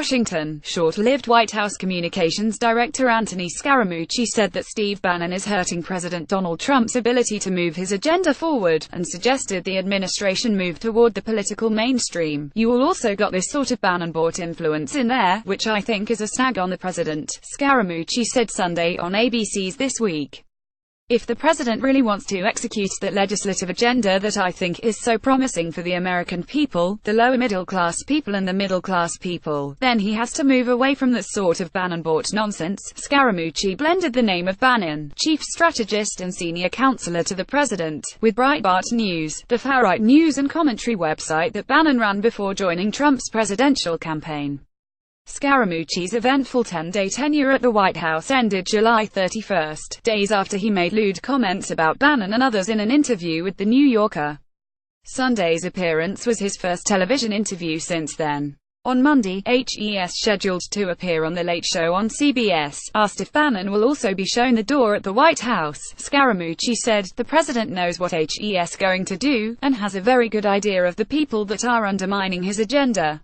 Washington. Short-lived White House Communications Director Anthony Scaramucci said that Steve Bannon is hurting President Donald Trump's ability to move his agenda forward, and suggested the administration move toward the political mainstream. "You all also got this sort of bannon-bart influence in there, which I think is a snag on the president," Scaramucci said Sunday on ABC's This Week. "If the president really wants to execute that legislative agenda that I think is so promising for the American people, the lower middle-class people and the middle-class people, then he has to move away from that sort of bannon-bart nonsense." Scaramucci blended the name of Bannon, chief strategist and senior counselor to the president, with Breitbart News, the far-right news and commentary website that Bannon ran before joining Trump's presidential campaign. Scaramucci's eventful 10-day tenure at the White House ended July 31, days after he made lewd comments about Bannon and others in an interview with The New Yorker. Sunday's appearance was his first television interview since then. On Monday, HES, scheduled to appear on The Late Show on CBS, asked if Bannon will also be shown the door at the White House. Scaramucci said, "The president knows what HES going to do, and has a very good idea of the people that are undermining his agenda."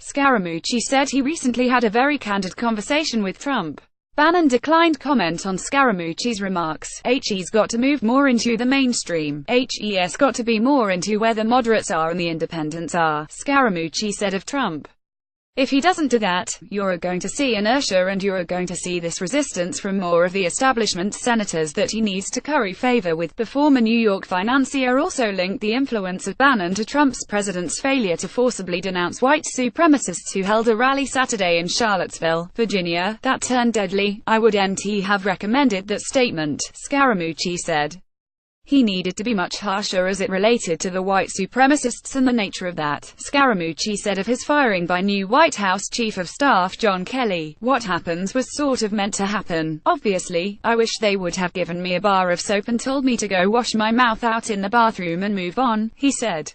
Scaramucci said he recently had a very candid conversation with Trump. Bannon declined comment on Scaramucci's remarks. "HE's got to move more into the mainstream. HE's got to be more into where the moderates are and the independents are," Scaramucci said of Trump. "If he doesn't do that, you're going to see inertia and you're going to see this resistance from more of the establishment senators that he needs to curry favor with." The former New York financier also linked the influence of Bannon to Trump's president's failure to forcibly denounce white supremacists who held a rally Saturday in Charlottesville, Virginia, that turned deadly. "I wouldn't have recommended that statement," Scaramucci said. "He needed to be much harsher as it related to the white supremacists and the nature of that," Scaramucci said of his firing by new White House Chief of Staff John Kelly. "What happens was sort of meant to happen. Obviously, I wish they would have given me a bar of soap and told me to go wash my mouth out in the bathroom and move on," he said.